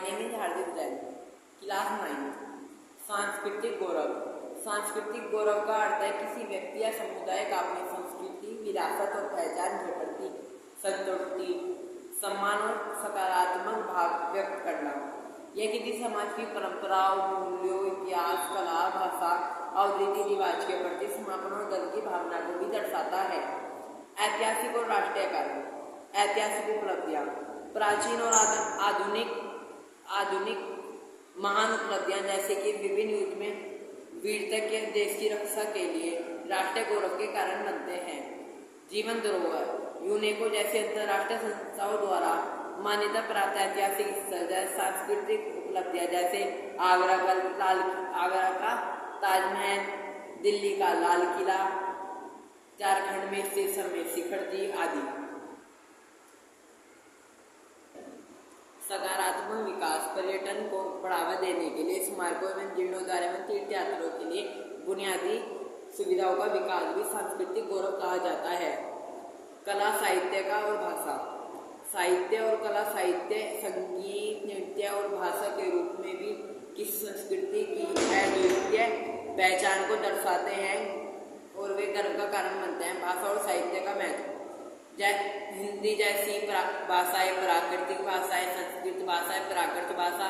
Name is Hardik Jain, class 9। सांस्कृतिक गौरव। सांस्कृतिक गौरव का अर्थ है किसी व्यक्ति या समुदाय का अपनी संस्कृति, विरासत और पहचान के प्रति संतुष्टि, सम्मान और सकारात्मक भाव व्यक्त करना। यह किसी समाज की परंपराओं, मूल्यों, इतिहास, कला, भाषा और रीति रिवाज के प्रति समर्पण और गर्व की भावना को भी दर्शाता है। ऐतिहासिक और राष्ट्रीय कार्य। ऐतिहासिक उपलब्धियां। प्राचीन और आधुनिक महान उपलब्धियां जैसे कि विभिन्न युद्ध में वीरता के देश की रक्षा के लिए राष्ट्रीय गौरव के कारण बनते हैं। जीवन धरोहर। यूनेस्को जैसे अंतर्राष्ट्रीय संस्थाओं द्वारा मान्यता प्राप्त ऐतिहासिक स्थल जैसे सांस्कृतिक उपलब्धियां जैसे आगरा का ताजमहल, दिल्ली का लाल किला, झारखंड में स्थित समेत शिखर जी आदि। सकारात्मक विकास। पर्यटन को बढ़ावा देने के लिए स्मारकों एवं जीर्णोद्धार एवं तीर्थ यात्रियों के लिए बुनियादी सुविधाओं का विकास भी सांस्कृतिक गौरव कहा जाता है। कला, साहित्य का और भाषा। साहित्य और कला, साहित्य, संगीत, नृत्य और भाषा के रूप में भी किसी संस्कृति की अद्वितीय पहचान को दर्शाते हैं और वे गर्व का कारण बनते हैं। भाषा और साहित्य का महत्व। हिंदी जैसी भाषाएं प्राकृतिक भाषाएं, संस्कृत भाषाएं प्राकृत भाषा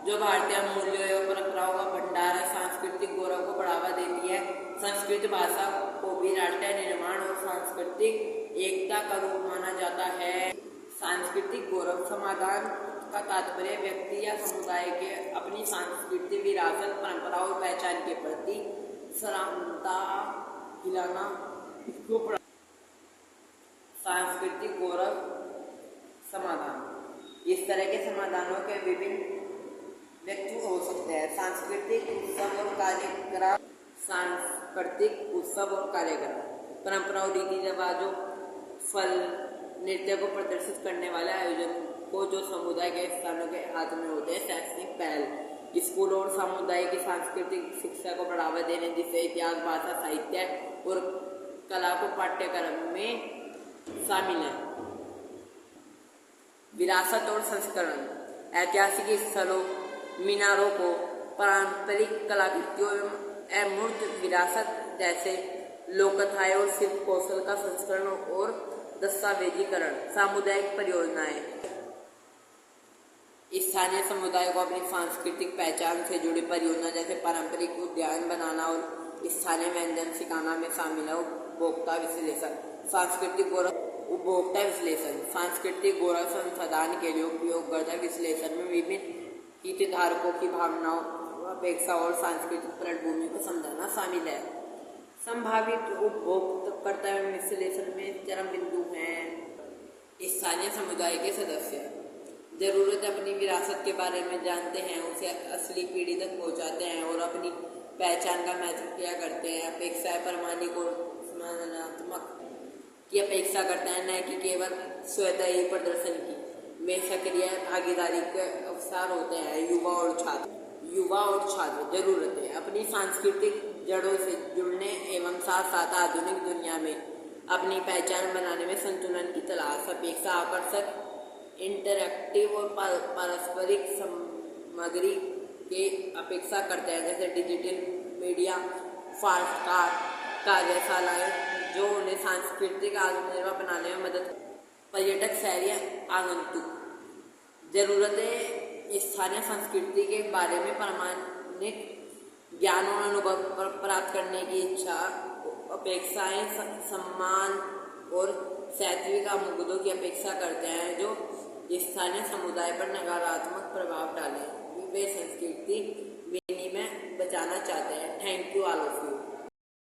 जो भारतीय मूल्यों एवं परंपराओं का भंडार है, सांस्कृतिक गौरव को बढ़ावा देती है। संस्कृत भाषा को भी राष्ट्रीय निर्माण और सांस्कृतिक एकता का रूप माना जाता है। सांस्कृतिक गौरव समाधान का तात्पर्य व्यक्ति या समुदाय के अपनी सांस्कृतिक विरासत, परंपरा और पहचान के प्रति श्रद्धा हिलाना। सांस्कृतिक गौरव समाधान। इस तरह के समाधानों के विभिन्न व्यक्ति हो सकते हैं। सांस्कृतिक उत्सव और कार्यक्रम। सांस्कृतिक उत्सव और कार्यक्रम परंपराओं, रीति रिवाजों, फल, नृत्य को प्रदर्शित करने वाले आयोजन को जो समुदाय के स्थानों के हाथ में होते हैं। शैक्षणिक पहल। स्कूल और सामुदायिक की सांस्कृतिक शिक्षा को बढ़ावा देने जिससे इतिहास, भाषा, साहित्य और कला को पाठ्यक्रम में शामिल है। विरासत और संस्करण। ऐतिहासिक स्थलों, मीनारों को पारंपरिक कलाकृतियों एवं अमूर्त विरासत जैसे लोककथाएं और शिल्प कौशल का संस्करण और दस्तावेजीकरण। सामुदायिक परियोजनाएं। स्थानीय समुदाय को अपनी सांस्कृतिक पहचान से जुड़ी परियोजना जैसे पारंपरिक उद्यान बनाना और स्थानीय व्यंजन सिखाना में शामिल है। उपभोक्ता विश्लेषण। सांस्कृतिक गौरव। उपभोक्ता विश्लेषण सांस्कृतिक गौरव संसाधन के लिए उपयोगकर्ता विश्लेषण में विभिन्न हितधारकों की भावनाओं, अपेक्षा और सांस्कृतिक पृष्ठभूमि को समझाना शामिल है। संभावित उपभोक्ता विश्लेषण में चरम बिंदु हैं। स्थानीय समुदाय के सदस्य जरूरत अपनी विरासत के बारे में जानते हैं, उसे असली पीढ़ी तक पहुंचाते हैं और अपनी पहचान का महत्व किया करते हैं। अपेक्षाएं प्रामाणिक और समानात्मक की अपेक्षा करते हैं, न कि केवल स्वतः ही प्रदर्शन की। में सक्रिय भागीदारी के अवसर होते हैं। युवा और छात्र जरूरतें अपनी सांस्कृतिक जड़ों से जुड़ने एवं साथ साथ आधुनिक दुनिया में अपनी पहचान बनाने में संतुलन की तलाश। अपेक्षा आकर्षक, इंटरैक्टिव और पारस्परिक सामग्री की अपेक्षा करते हैं जैसे डिजिटल मीडिया, फास्ट कार्यशालाएं जो उन्हें सांस्कृतिक आत्मनिर्भर बनाने में मदद। पर्यटक, शहरी आगंतुक जरूरतें स्थानीय संस्कृति के बारे में प्रामाणिक ज्ञान और अनुभव प्राप्त करने की इच्छा। अपेक्षाएं सम्मान और सात्विक मुद्दों की अपेक्षा करते हैं जो स्थानीय समुदाय पर नकारात्मक प्रभाव डालें। वे संस्कृति विनिमय बचाना चाहते हैं। Thank you all of you.